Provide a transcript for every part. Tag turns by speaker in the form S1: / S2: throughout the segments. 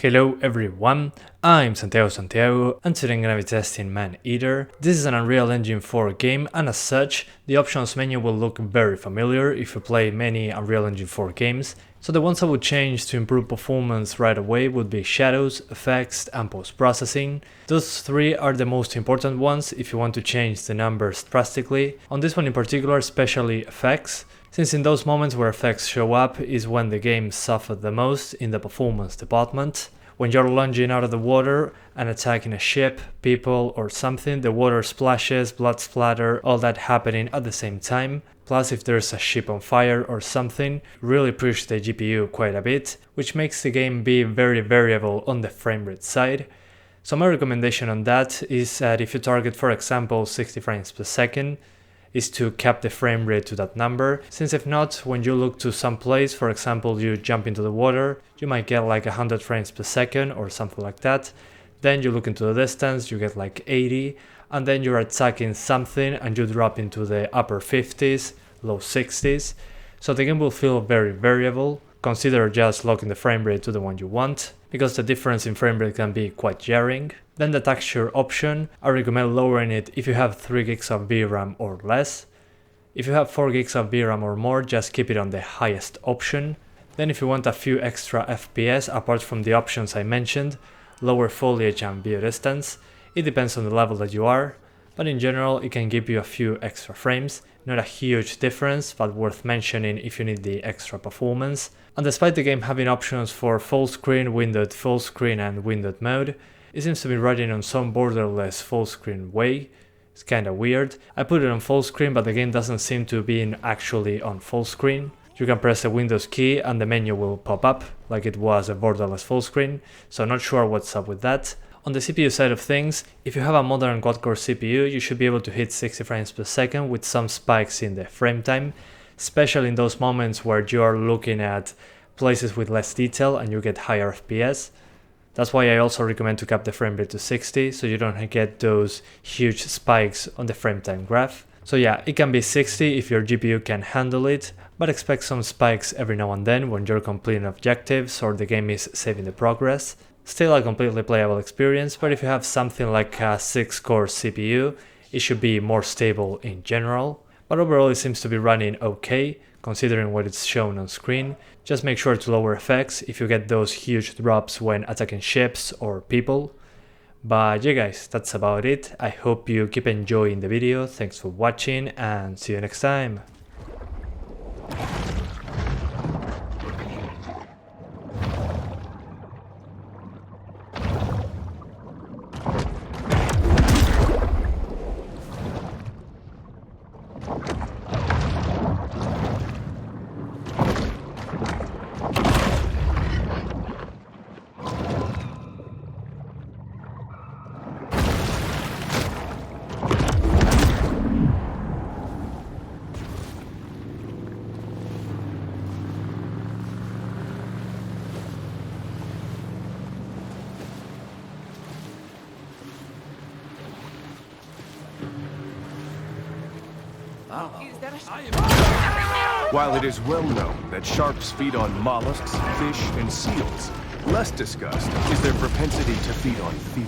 S1: Hello everyone, I'm Santiago and today I'm gonna be testing Maneater. This is an Unreal Engine 4 game and as such, the options menu will look very familiar if you play many Unreal Engine 4 games. So the ones I would change to improve performance right away would be shadows, effects and post-processing. Those three are the most important ones if you want to change the numbers drastically. On this one in particular, especially effects, since in those moments where effects show up is when the game suffered the most in the performance department. When you're lunging out of the water and attacking a ship, people or something, the water splashes, blood splatter, all that happening at the same time. Plus if there's a ship on fire or something, really push the GPU quite a bit, which makes the game be very variable on the frame rate side. So my recommendation on that is that if you target for example 60 frames per second, is to cap the frame rate to that number, since if not, when you look to some place, for example you jump into the water, you might get like 100 frames per second or something like that. Then you look into the distance, you get like 80, and then you're attacking something and you drop into the upper 50s, low 60s. So the game will feel very variable. Consider just locking the frame rate to the one you want, because the difference in frame rate can be quite jarring. Then the texture option, I recommend lowering it if you have 3 gigs of VRAM or less. If you have 4 gigs of VRAM or more, just keep it on the highest option. Then if you want a few extra FPS apart from the options I mentioned, lower foliage and view distance. It depends on the level that you are, but in general it can give you a few extra frames. Not a huge difference, but worth mentioning if you need the extra performance. And despite the game having options for full screen, windowed full screen and windowed mode, it seems to be running on some borderless full screen way. It's kinda weird. I put it on full screen but the game doesn't seem to be actually on full screen. You can press the Windows key and the menu will pop up like it was a borderless full screen, so not sure what's up with that. On the CPU side of things, if you have a modern quad-core CPU, you should be able to hit 60 frames per second with some spikes in the frame time, especially in those moments where you are looking at places with less detail and you get higher FPS. That's why I also recommend to cap the frame rate to 60 so you don't get those huge spikes on the frame time graph. So yeah, it can be 60 if your GPU can handle it, but expect some spikes every now and then when you're completing objectives or the game is saving the progress. Still a completely playable experience, but if you have something like a 6-core CPU, it should be more stable in general. But overall it seems to be running okay, considering what it's shown on screen. Just make sure to lower effects if you get those huge drops when attacking ships or people. But yeah guys, that's about it. I hope you keep enjoying the video, thanks for watching and see you next time.
S2: While it is well known that sharks feed on mollusks, fish, and seals, less discussed is their propensity to feed on fear.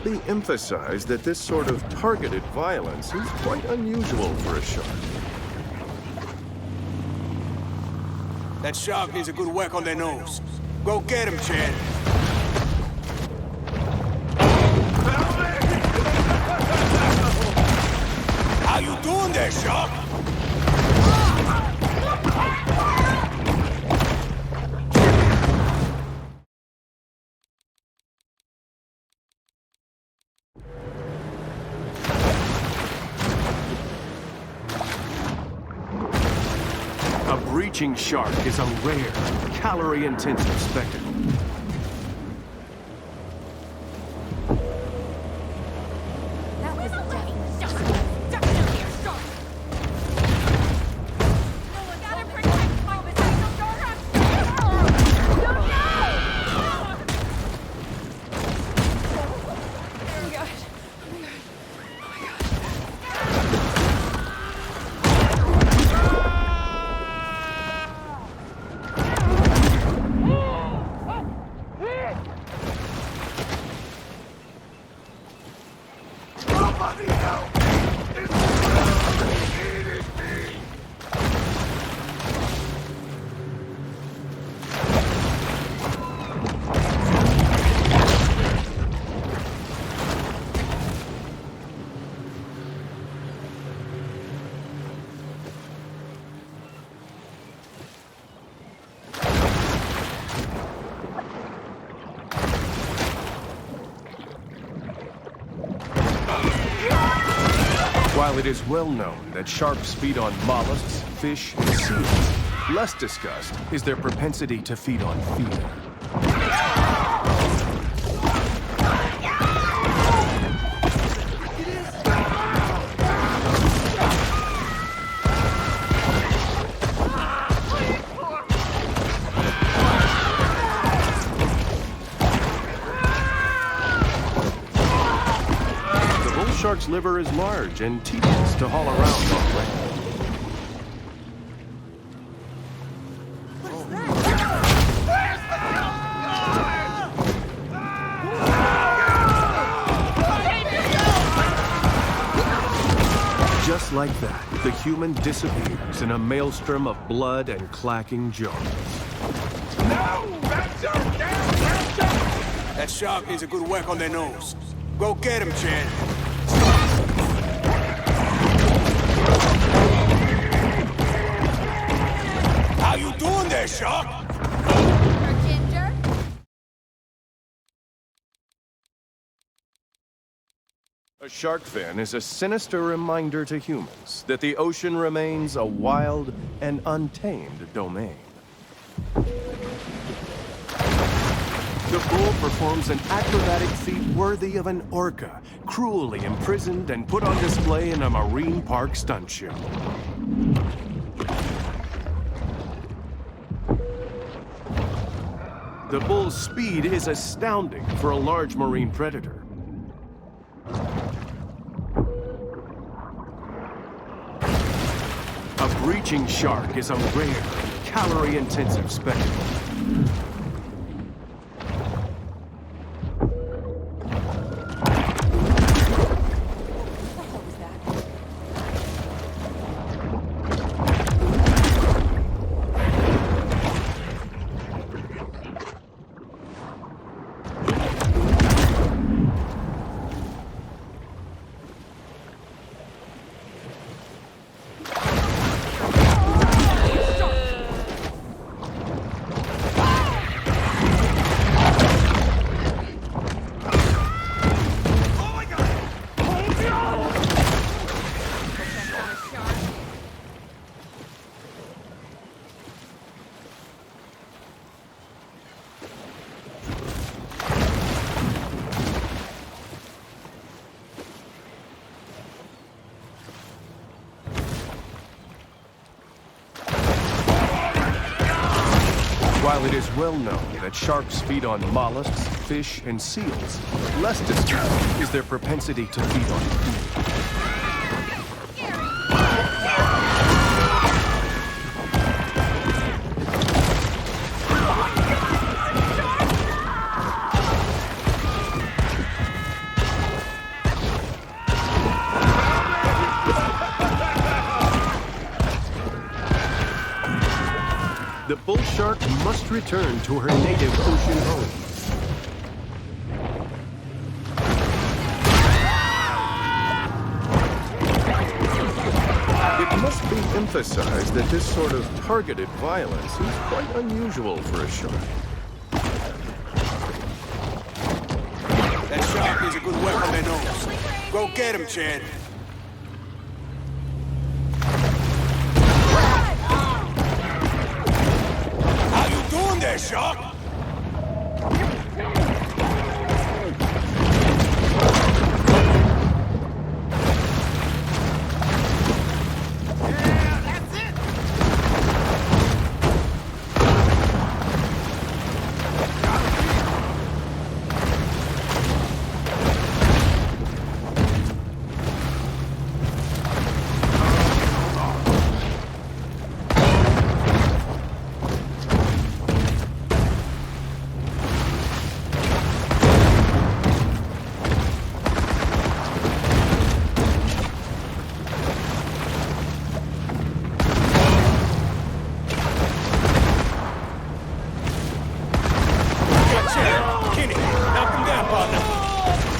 S2: Be emphasized that this sort of targeted violence is quite unusual for a shark.
S3: That shark needs a good whack on their nose. Go get him, Chad. How you doing there, shark?
S2: breaching shark is a rare, calorie-intensive spectacle.
S4: That was a day. Duck down here, shark! No, I gotta protect my potato daughter! No! Oh, God.
S2: While it is well known that sharks feed on mollusks, fish, and seals, less discussed is their propensity to feed on fear. Shark's liver is large and tedious to haul around on land. Just like that, the human disappears in a maelstrom of blood and clacking jaws.
S3: No! That shark needs a good whack on their nose. Go get him, Chad. How you doing there, shark?
S4: Ginger?
S2: A shark fin is a sinister reminder to humans that the ocean remains a wild and untamed domain. The bull performs an acrobatic feat worthy of an orca, cruelly imprisoned and put on display in a marine park stunt show. The bull's speed is astounding for a large marine predator. A breaching shark is a rare, calorie-intensive spectacle. While it is well known that sharks feed on mollusks, fish, and seals, less discussed is their propensity to feed on food. The bull shark must return to her native ocean home. It must be emphasized that this sort of targeted violence is quite unusual for a shark.
S3: That shark needs a good whack on their nose. Go get him, Chad. Shark! Kenny, knock him down, partner.